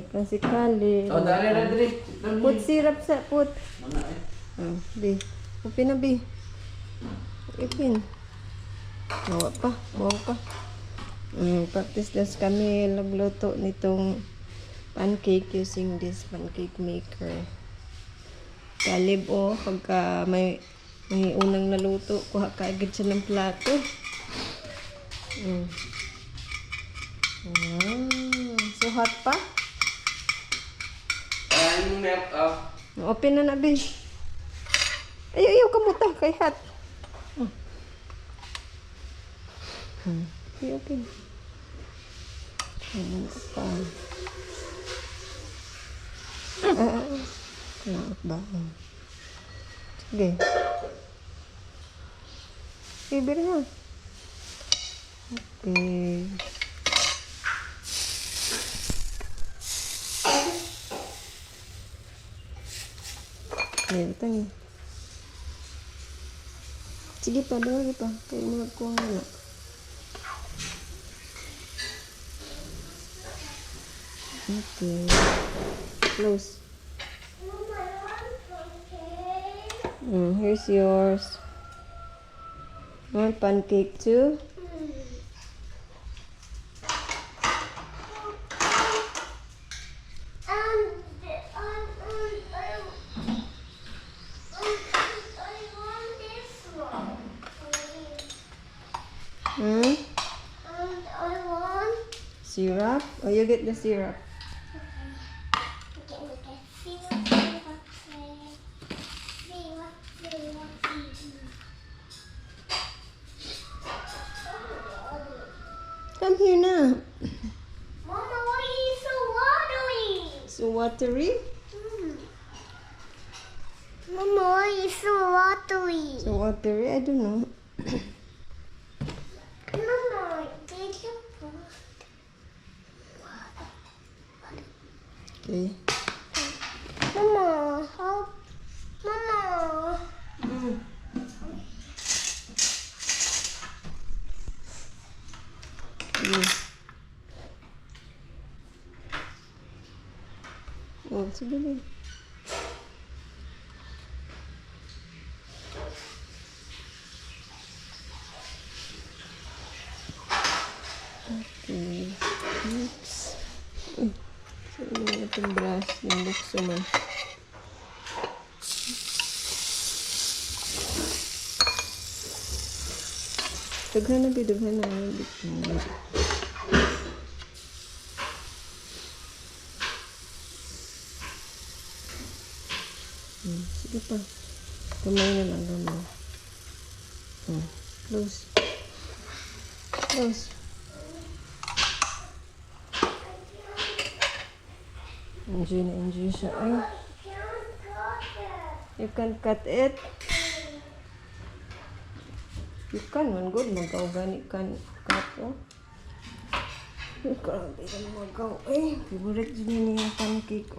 Kan si Kali. Oh, dali. Put syrup sa put. Mana eh? Bi. Upin na bi. Ipin. Bawa pa. Practice das kami nagluto nitong pancake using this pancake maker. Kalib pagka may unang naluto, kuha ka agad siya ng plato. So hot pa? Yung milk Open na bi. Ayaw kamuta kay hot. Open. Pa. Ba? Sige. Ibir na. Okay. Ayan, tangi. Sige pa, dawagi pa. Kaya magkuha na. Okay. Close. Here's yours. Want pancake too? And I want Syrup? Oh, you get the syrup. Come here now. Mama, why are you so watery? So watery? Mama, why are you so watery? So watery? I don't know. Mama, did you put Okay. Mama, help. Mama. Oh, sige na. Okay. Oops. So, itong brush yung bukso man. Daghan na. Sige pa. Kamay na lang. Close. Enjoy siya. Ay, you can cut it. You can man good mag-organic kan cut Grabe ka magaw. Favorite din niya yung pancake.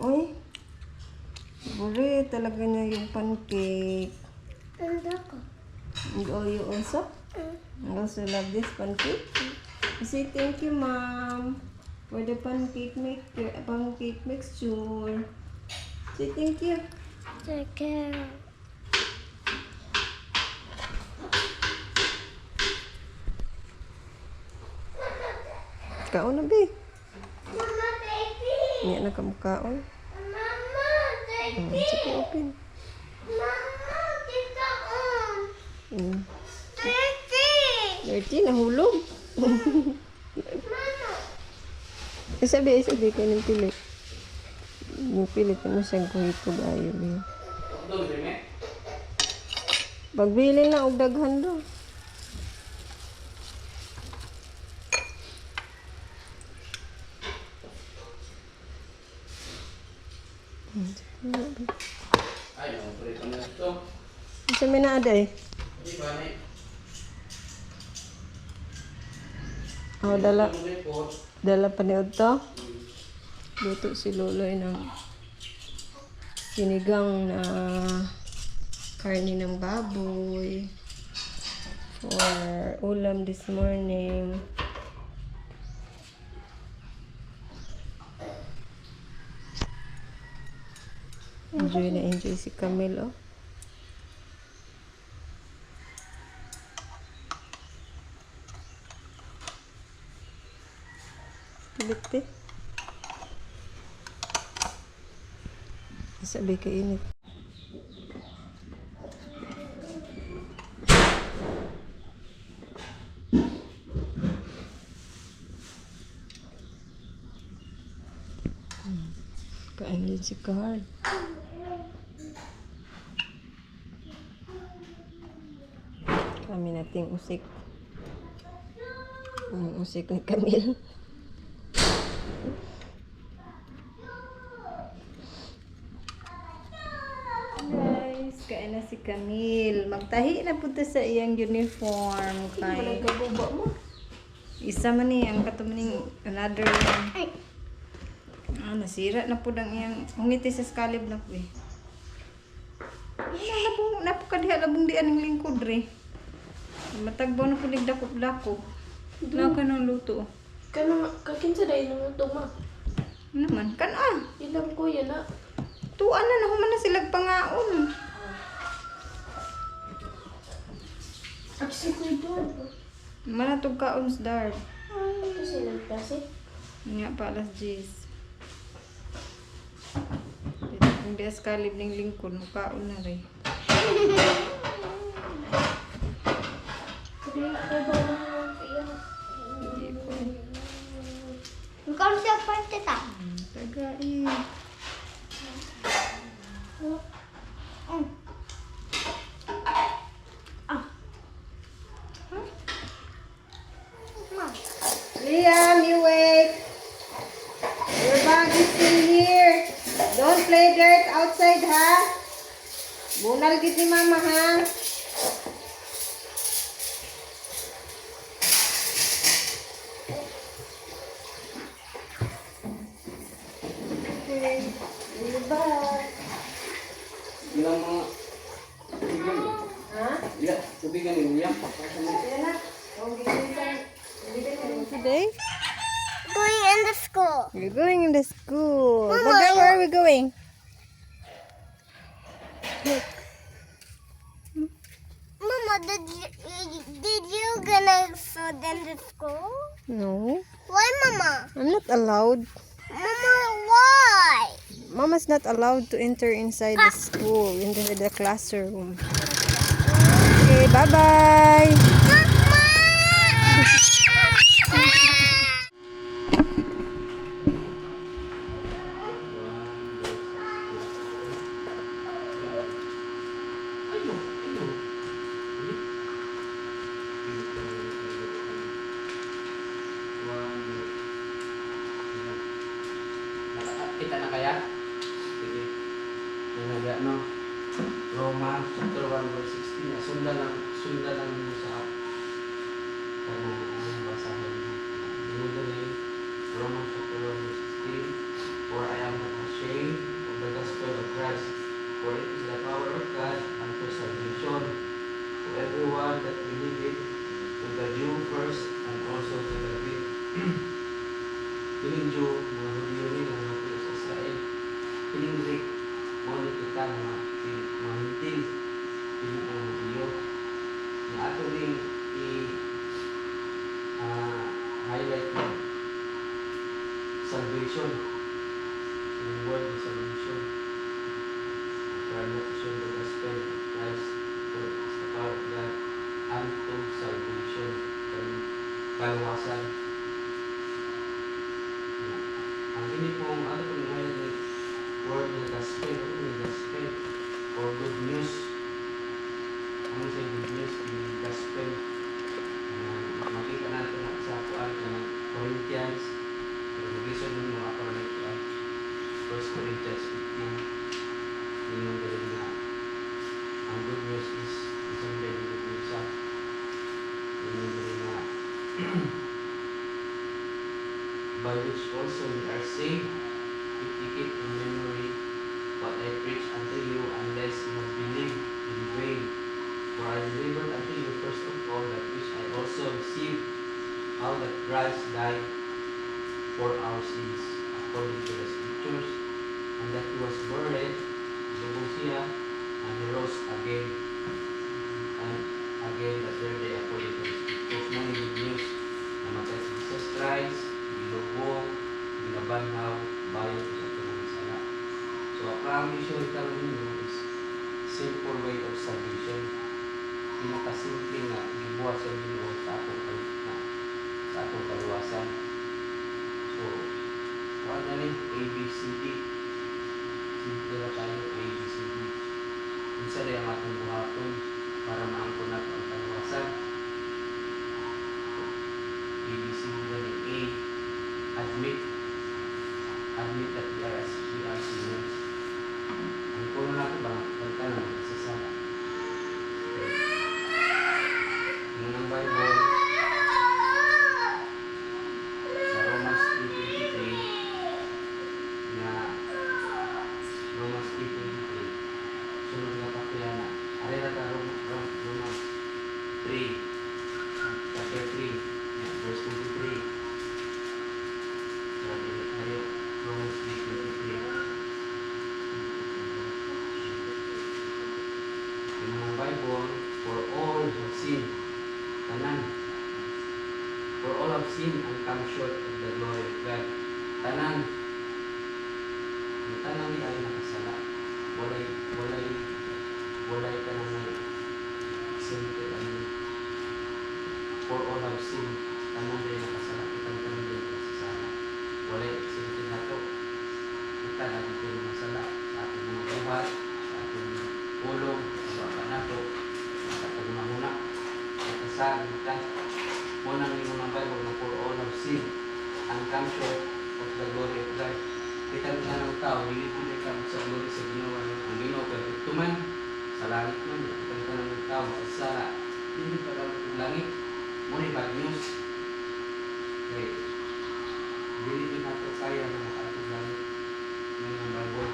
Favorite talaga niya yung pancake. And ako. And you also? You also love this pancake? You say thank you, Mom, for the pancake mixture. Say thank you. Take care. Kaon na, be. Mama, baby. Niya na kamukhaon. Mama, baby. Sige, open. Mama, kita on. Baby. Dirty, nahulog. Mama. Sabi kayo ng pili. Yung pili ko na siyang kuhito gayo. Pagbili na og daghan do. Ay, ang prito na ito. Sa minada eh. Di ba na Oh, dala pa ni to. Luto si Loloy ng sinigang na karne ng baboy for ulam this morning. enjoy si Camille, oh. Bitte. Sabi ka init. Kain din si Carl. Kami nating usik. Ang usik ni Camille. Guys, kain na si Camille. Magtahi na punta sa iyang uniform. Kay isa man ni ang katumaning another one. Nasira na po ang iyang humiti sa skalib na po eh. Napukadiha labong di aning lingkod re. Matagbaw na po nagdakop-dakop. Wala ka ng luto. Kakinsa dahil naman ito, ma. Ano naman? Kan Ilam ko yan, na. tuan na nahuman na silag pangaon. Aksi ko ito. Manatog kaon sa dart. Ito sila kasi. Nga pa alas 10. Kung di askalib ng lingkod, kaon na rin. Ikaw siya parte ta. Tagai. Liam, you wait. Your bag is still here. Don't play dirt outside, ha? Bunal gid ni mama, ha? Bilang mga tubigan. Ha? Iya, tubigan ni William. Today, Going in the school. we're going in the school. Mama, But where are we going? Mama, did you gonna sit in the school? No, Why, Mama? I'm not allowed. Mama, why? Mama's not allowed to enter inside the school, into the classroom. Okay, bye-bye. Kita na kaya? Sige. Yan na no? Roma chapter 1 verse 16. Sundan lang mo sa kanang basahan. Sinundan Roma chapter 1 verse 16. For I am not ashamed of the gospel of Christ, for it is the power of God unto salvation to everyone that believeth, to the Jew first and also to the Greek. Piling Jew, mga Hudyo ni, mga Israel. Piling Greek, mga kita, mga hintil, piling mga Hudyo. Na ato rin i-highlight mo salvation. Yung word is salvation. Try not to show the gospel of Christ, for it is the power of God unto salvation. Kaluwasan. Ang ini pong ano pong highlight ng word ng gospel, gospel or good news. Ano sa good news? Yung gospel. Makita natin sa kuan ng Corinthians. Mag-isod ng mga Corinthians. 1 Corinthians 15. Yung galing na ang good news is isang very good news. Yung galing na by which also we are saved, if you keep in memory what I preached unto you, unless you have believed in vain. For I delivered unto you first of all that which I also received, how that Christ died for our sins, according to the Scriptures, and that he was buried, lubog siya, and he rose again. And again, the third day according to the scriptures. Muna good news. Namatay si Jesus Christ, gilubog, ginabanhaw, bayo sa tunang sala. So, ang issue karon ninyo is simple way of salvation. Pinakasimple nga gibuhat sa Ginoo sa atong sa atong kaluwasan. So, what na ni ABCD? Simple na tayo ABCD. Unsa day ang atong buhaton para maangkon nato ang kaluwasan? ABCD na ni A. Admit that we are sinners. Ang kuno nato ba ang tanan sa sala. Ang Bible sa Romans 3:23 na Romans 3:23 sunod nga pakuyana. Ari na ta Romans 3 chapter 3 verse 23. Ari Romans 3:23. Yung mga Bible, for all have sinned, tanan. For all have sinned and come short of the glory of God. Tanan. Ang tanan ni ay nakasala. Walay ka na may exempted ano. For all have sinned, tanan din nakasala. Itang tanan din nakasala. Walay exempted na to. Kita natin din masala sa ating mga buhat, sa ating ulong, sa baka nato, sa ating mahuna. Saan ka munang ni mga Bible na for all have sinned and come short of the glory of God. Kita nga ng tao, hindi ka sa glory sa ginawa ang Ginoo pero tuman sa langit man. Kita nga ng tao sa sala, hindi pa dapat ng langit. Muna bad news. Okay. Hindi din nato kaya na makaatog langit. Yung mga Bible.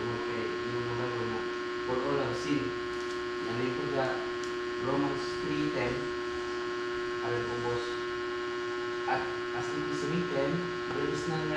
Okay. Yung mga Bible na for all have sinned. Yan ito sa Romans 3:10. Alam ko, boss. At as it is written, there is none